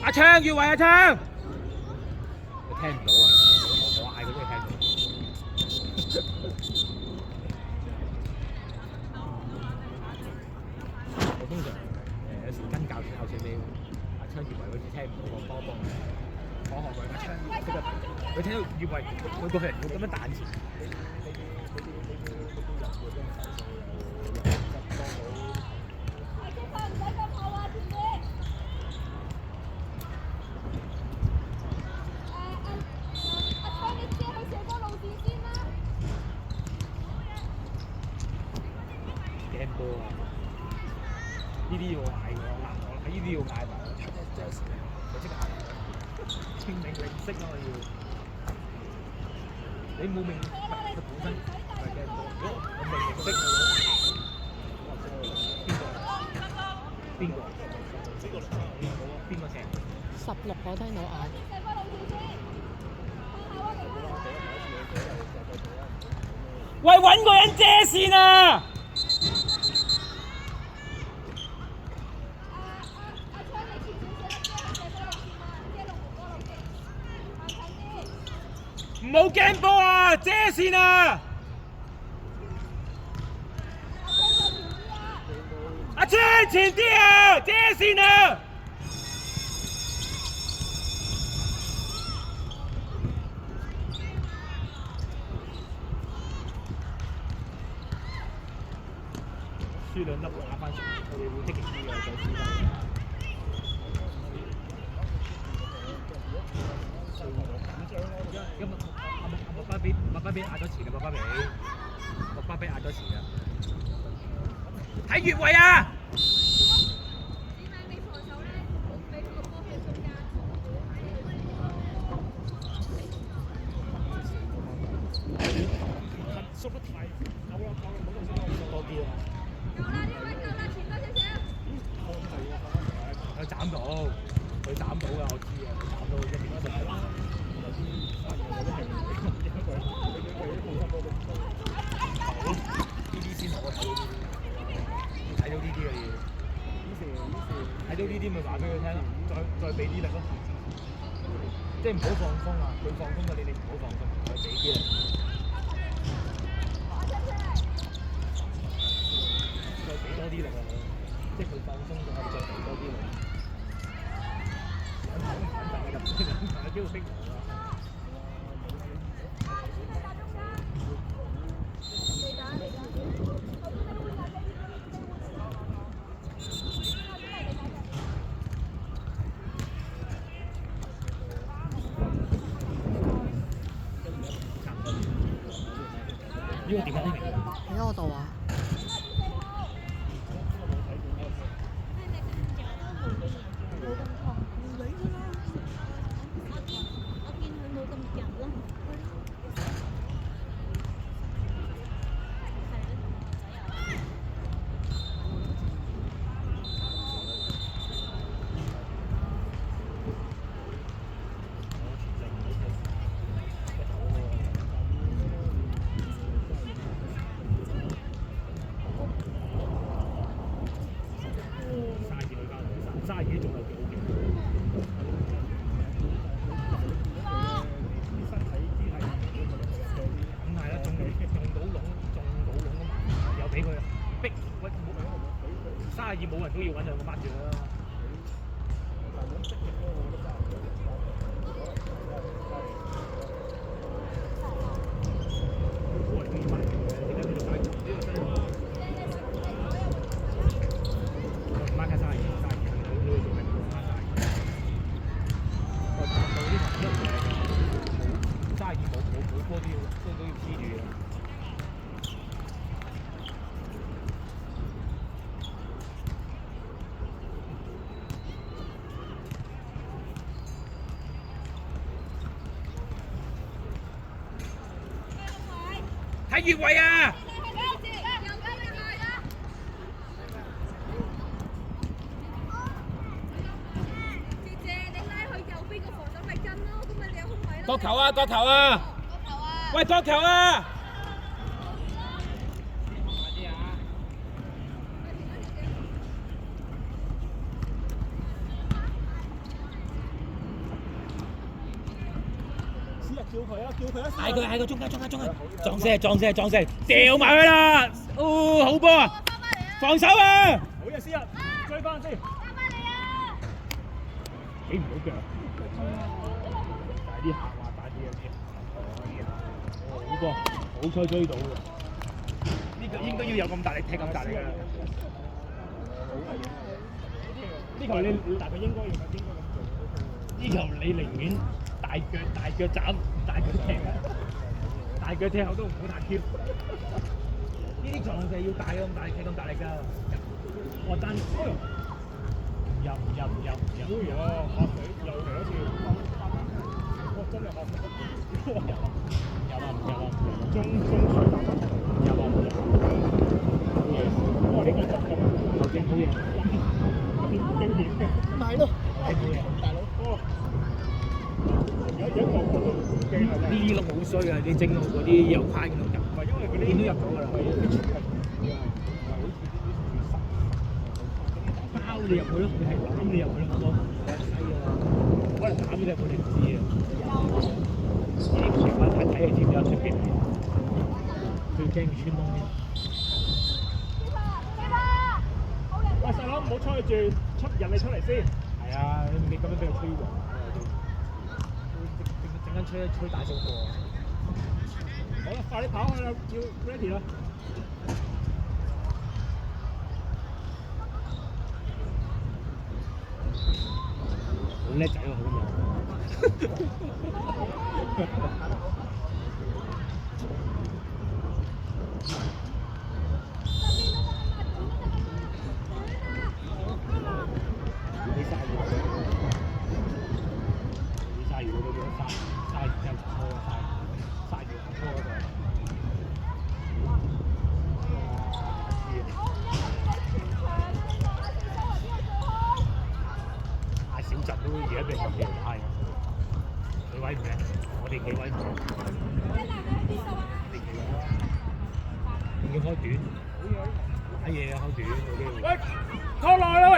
阿昌越位阿昌，佢聽唔到啊！我嗌佢都聽到。我通常有時跟教練口水尾，阿昌越位好似聽唔到個波波。我學佢阿昌，佢聽到越位，佢個人會咁樣彈前。驚波啊！呢啲要嗌我嗱，我呢啲要嗌埋我出嚟 Jazz， 我即刻嗌清明你唔識咯要，你冇明佢本身係驚波，如果我明明識邊個邊個踢16我聽到嗌。喂，揾個人遮線啊！唔好驚波啊！遮線啊！阿昌前啲啊！遮線啊！輸兩粒會打翻上，我哋會積極啲嘅，再輸翻。今日麥巴比壓咗錢啦，麥巴比壓咗錢啦。睇越位啊！縮得太夠啦，多啲啊！佢斬到，佢斬到㗎，我知啊，佢斬到1點10。呢啲先好啊！睇到呢啲嘅嘢，睇到呢啲咪話俾佢聽咯，再俾啲力咯，即係唔好放鬆啊！佢放鬆嘅你唔好放鬆，再俾啲力，再俾多啲力啊！即係佢放鬆咗，再俾多啲力。有機會逼我啊！呢個點解喺我度啊！冇人都要揾兩個抹住啦。睇越位啊！角球啊！角球啊！喂，角球啊！叫佢啊！叫佢啊！嗌佢喺個中間，撞射，掉埋佢啦！哦，好波啊！防守啊！好嘢，思日，追翻先。起唔到腳。大啲下滑，大啲嘅添。好波，好彩追到喎。呢個應該要有咁大力踢咁大力㗎。呢球你大概應該咁做。呢球你寧願大腳斬，大腳踢啊！大腳踢後都唔好太 Q。呢啲撞射要大咁大力踢咁大力㗎。我單唔入。哎呀，嚇死！又嚟一次。哇！真係嚇死！唔入。中水唔入。好嘢！哇！你個執咁好嘢。經驗咪係咯。大佬。有一個角度驚係呢啲好衰啊！你整到嗰啲有框嗰度入，唔係因為嗰啲見到入咗㗎啦。包你入去咯，係攬你入去咯，好可能攬你入去你唔知啊。呢啲情況睇係知唔知有出擊？最驚穿窿啲。喂，細佬唔好吹住，人哋出嚟先。係啊，你咁樣俾佢吹黃。陣間吹大少個。好啦，快啲跑去啦，要 ready 啦。好叻仔喎，好咁樣。你鯊魚嗰啲鯊魚之後拖鯊魚拖嗰個。太少陣都而家俾人咁樣拉，幾位唔靚，我哋幾位唔靚，要開短，打嘢啊開短嗰啲。喂，拖耐啦喂。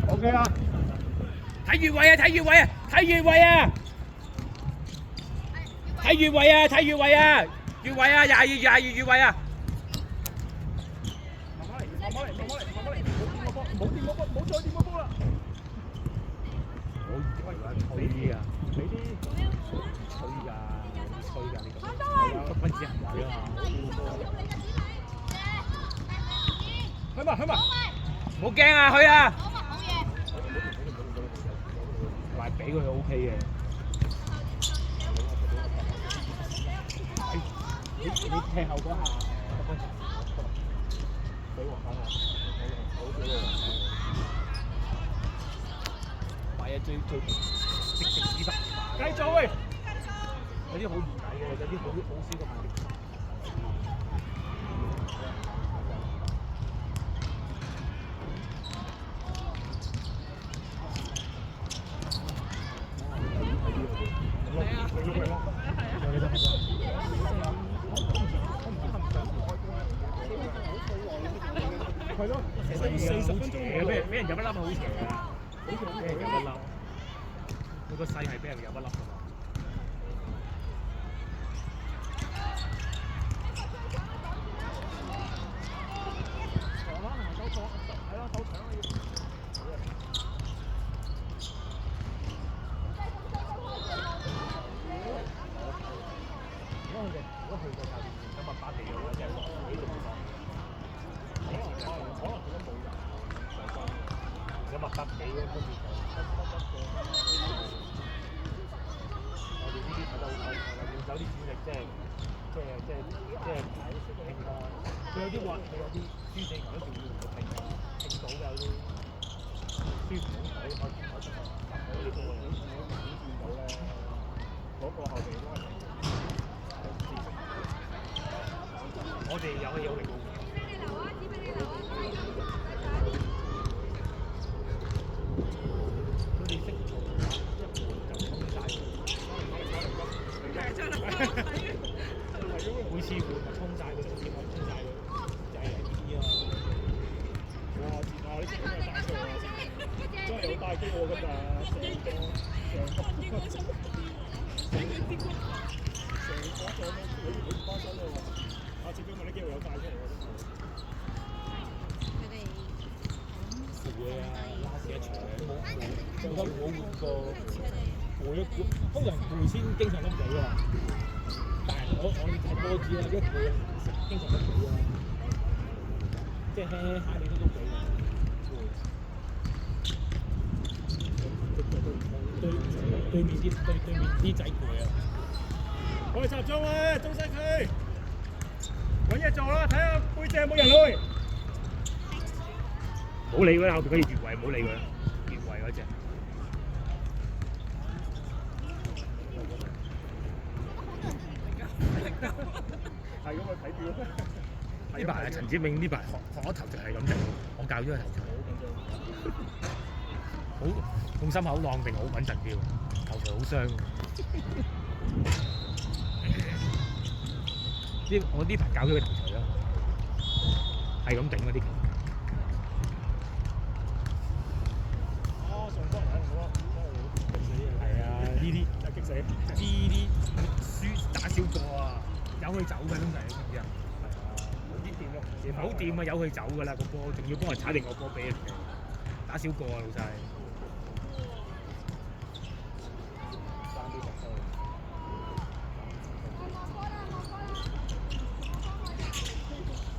OK 啦。睇越位啊！睇越位啊！睇越位啊！睇越位啊！睇越位啊！越位啊！廿越位啊！慢慢嚟，冇掂嗰波，冇再掂嗰波啦！我以為吹㗎，俾啲吹㗎，呢個係啊，不君子行為啊嘛！去嘛！唔好驚啊，去啊！埋俾佢 OK 嘅。你踢後嗰下，俾黃翻啊！係啊，最直指得。繼續喂！有啲好易睇嘅，有啲好少個問題。係咯，40分鐘俾人入一粒好邪啊！俾人入一粒，佢個勢係俾人入一粒㗎嘛。長啦，手錯，係咯，手長啊要。如果去到下邊，咁啊打地嘅話，真係幾度講。可能佢都冇人，有麥特幾嘅跟住我哋呢啲睇得好睇，要走啲主力，即係拼啦。佢有啲話，佢有啲輸死球都仲要同佢拼到嘅有啲輸唔到可以我哋見到咧，嗰個後備都係我哋有力。佢哋識做，一盤就衝晒。一攰，通常攰先經常都俾㗎。但係我哋睇波知啦，一攰經常都俾啊，即係輕輕揩你都俾㗎。對面啲仔攰啊！我哋集中啊，中西區揾嘢做啦，睇下背脊有冇人去。唔好理佢啦，後邊嗰條越位唔好理佢啦，越位嗰隻。係咁啊，睇住咯。呢排啊，陳子銘呢排學咗頭就係咁啫，我教咗佢頭槌。好用心口浪定好穩陣啲喎，頭槌好傷。我呢排教咗佢頭槌啦，係咁頂嗰啲球。上波嚟好啊！係啊，呢啲真係激死！呢啲輸打少個啊，由佢走嘅通常你知唔知啊？係啊，好啲掂咯，唔好掂啊，由佢走㗎啦個波，仲要幫人踩定個波俾人哋，打少個啊老細。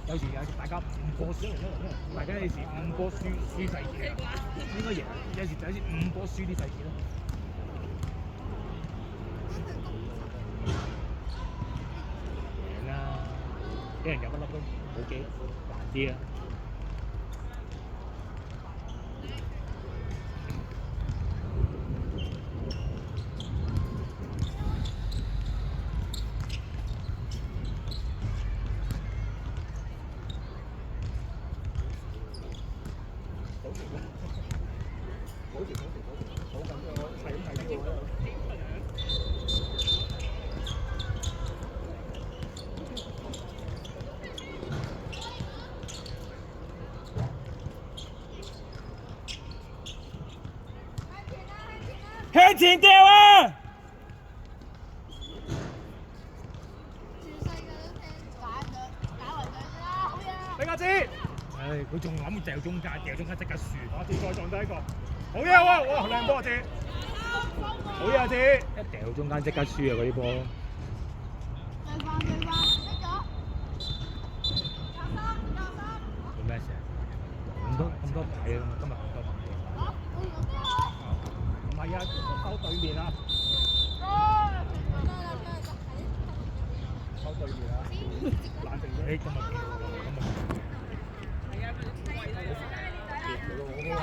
有時大家5波輸，大家有時5波輸細節啊，應該贏。有時5波輸啲細節咯。贏啦，俾人入一粒都冇幾難啲啊！向前掉啊！俾我知。唉，佢仲諗掉中間即刻輸。我知再撞低一個。好嘢喎！哇，靚波啊知。好嘢啊知。一掉中間即刻輸啊！嗰啲波。做咩事啊？咁多牌啊！今日咁多牌。唔係啊，收對面啊！收對面啊！冷靜啲，今日幾好喎！今日係啊，佢貴啦，